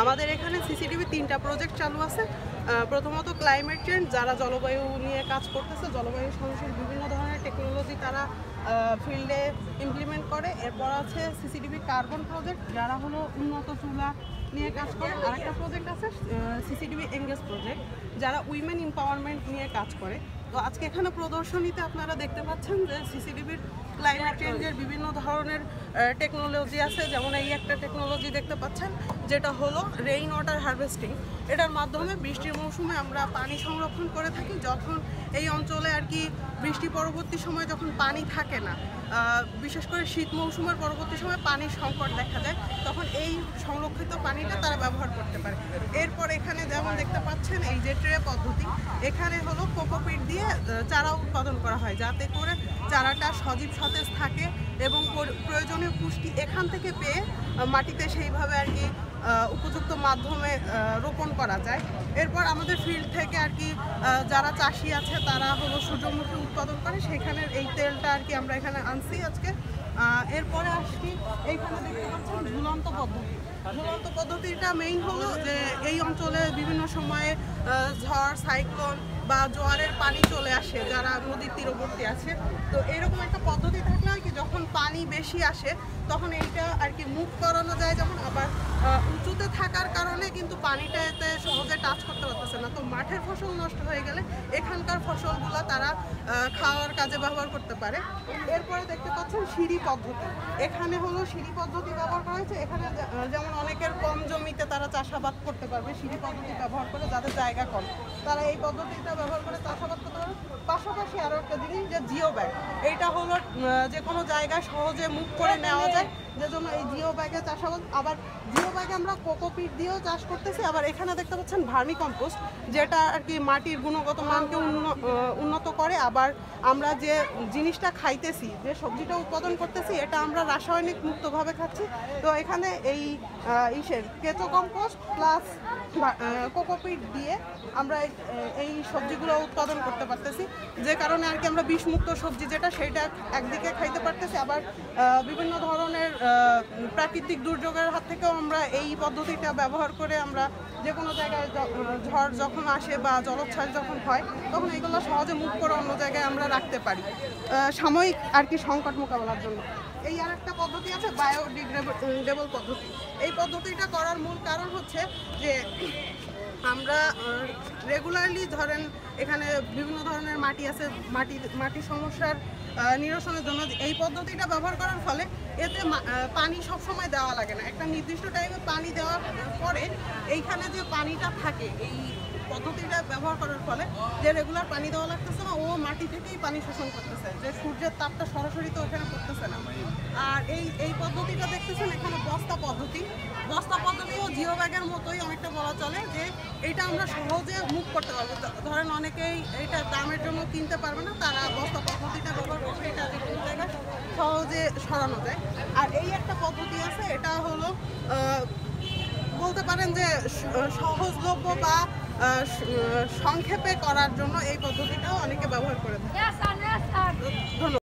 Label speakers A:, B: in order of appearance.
A: আমাদের এখানে সিসিটিভি 3টা প্রজেক্ট চালু আছে। প্রথমত ক্লাইমেট চেঞ্জ, যারা জলবায়ু নিয়ে কাজ করতেছে, জলবায়ু সহনশীল বিভিন্ন ধরনের টেকনোলজি তারা ফিল্ডে ইমপ্লিমেন্ট করে। এরপর আছে সিসিটিভি কার্বন প্রজেক্ট, যারা হলো উন্নত চুলা নিয়ে কাজ করে। আরেকটা প্রজেক্ট আছে সিসিটিভি এঙ্গেজ প্রজেক্ট, যারা উইমেন এম্পাওয়ারমেন্ট নিয়ে কাজ করে। তো আজকে এখানে প্রদর্শনীতে আপনারা দেখতে পাচ্ছেন যে সিসিটিভির ক্লাইমেট চেঞ্জের বিভিন্ন ধরনের টেকনোলজি আছে। যেমন এই একটা টেকনোলজি দেখতে পাচ্ছেন, যেটা হলো রেইন ওয়াটার হারভেস্টিং। এটার মাধ্যমে বৃষ্টির মৌসুমে আমরা পানি সংরক্ষণ করে থাকি। যখন এই অঞ্চলে আর কি বৃষ্টি পরবর্তী সময় যখন পানি থাকে না, বিশেষ করে শীত মৌসুমের পরবর্তী সময় পানির সংকট দেখা যায়, তখন এই সংরক্ষিত পানিটা তারা ব্যবহার করতে পারে। এরপর এখানে যেমন দেখতে পাচ্ছেন এই যে ট্রে পদ্ধতি, এখানে হলো কোকোপিট দিয়ে চারা উৎপাদন করা হয়, যাতে করে চারাটা সজীব সতেজ থাকে এবং প্রয়োজনীয় পুষ্টি এখান থেকে পেয়ে মাটিতে সেইভাবে আর কি উপযুক্ত মাধ্যমে রোপণ করা যায়। এরপর আমাদের ফিল্ড থেকে আর কি যারা চাষি আছে তারা হলো সূর্যমুখী উৎপাদন করে, সেখানের এই তেলটা আর কি আমরা এখানে আনছি আজকে। এরপরে আসছি এইখানে দেখতে পাচ্ছেন ঝুলন্ত পদ্ধতি। ঝুলন্ত পদ্ধতিটা মেইন হলো যে এই অঞ্চলে বিভিন্ন সময়ে ঝড়, সাইক্লোন বা জোয়ারের পানি চলে আসে যারা নদীর তীরবর্তী আছে। তো এরকম একটা পদ্ধতি থাকলে হয় কি, যখন পানি বেশি আসে তখন এইটা আর কি মুভ করানো যায়। যেমন আবার উঁচুতে থাকার কারণে কিন্তু পানিটা এতে সহজে টাচ করতে পারতেছে না। তো মাঠের ফসল নষ্ট হয়ে গেলে এখানকার ফসলগুলো তারা খাওয়ার কাজে ব্যবহার করতে পারে। এরপরে দেখতে পাচ্ছেন সিঁড়ি পদ্ধতি। এখানে হলো সিঁড়ি পদ্ধতি ব্যবহার করা হয়েছে। এখানে যেমন অনেকের কম জমিতে তারা চাষাবাদ করতে পারবে সিঁড়ি পদ্ধতি ব্যবহার করে, যাদের জায়গা কম তারা এই পদ্ধতিটা ব্যবহার করে চাষাবাদ করতে পারবে। পাশাপাশি আরও একটা জিনিস যে জিও ব্যাগ, এইটা হলো যে কোনো জায়গায় সহজে মুভ করে নেওয়া যায়, যে জন্য এই জিও ব্যাগে চাষাবাদ। আবার জিও ব্যাগে আমরা কোকোপিট দিয়েও চাষ করতেছি। আবার এখানে দেখতে পাচ্ছেন ভার্মি কম্পোস্ট, যেটা আর কি মাটির গুণগত মানকে উন্নত করে। আবার আমরা যে জিনিসটা খাইতেছি, যে সবজিটা উৎপাদন করতেছি, এটা আমরা রাসায়নিক মুক্তভাবে খাচ্ছি। তো এখানে এই কেঁচো কম্পোস্ট প্লাস কোকোপিট দিয়ে আমরা এই সবজিগুলো উৎপাদন করতে পারতেছি, যে কারণে আর কি আমরা বিষমুক্ত সবজি যেটা সেটা একদিকে খাইতে পারতেছি। আবার বিভিন্ন ধরনের প্রাকৃতিক দুর্যোগের হাত থেকেও আমরা এই পদ্ধতিটা ব্যবহার করে আমরা যে কোনো জায়গায় ঝড় যখন আসে বা জলোচ্ছ্বাস যখন হয়, তখন এগুলো সহজে মুভ করে অন্য জায়গায় আমরা রাখতে পারি সাময়িক আর কি সংকট মোকাবেলার জন্য। এই আর একটা পদ্ধতি আছে বায়োডিগ্রেডেবল পদ্ধতি। এই পদ্ধতিটা করার মূল কারণ হচ্ছে যে আমরা রেগুলারলি ধরেন এখানে বিভিন্ন ধরনের মাটি আছে, মাটির সমস্যার নিরসনের জন্য এই পদ্ধতিটা ব্যবহার করার ফলে এতে পানি সবসময় দেওয়া লাগে না। একটা নির্দিষ্ট টাইমে পানি দেওয়ার পরে এইখানে যে পানিটা থাকে, এই পদ্ধতিটা ব্যবহার করার ফলে যে রেগুলার পানি দেওয়া লাগতেছে না, ও মাটি থেকেই পানি শোষণ করতেছে, যে সূর্যের তাপটা সরাসরি তো ওখানে করতেছে না। আর এই পদ্ধতিটা দেখতেছেন এখানে বস্তা পদ্ধতিও জিও ব্যাগের মতোই অনেকটা বলা চলে, যে এইটা আমরা সহজে মুভ করতে পারবো। ধরেন অনেকেই এইটা দামের জন্য কিনতে পারবে না, তারা বস্তা পদ্ধতিটা ব্যবহার করবে, এটা যে কোনো জায়গায় সহজে সরানো যায়। আর এই একটা পদ্ধতি আছে, এটা হলো বলতে পারেন যে সহজলভ্য বা সংক্ষেপে করার জন্য এই পদ্ধতিটাও অনেকে ব্যবহার করে থাকে। ধন্যবাদ।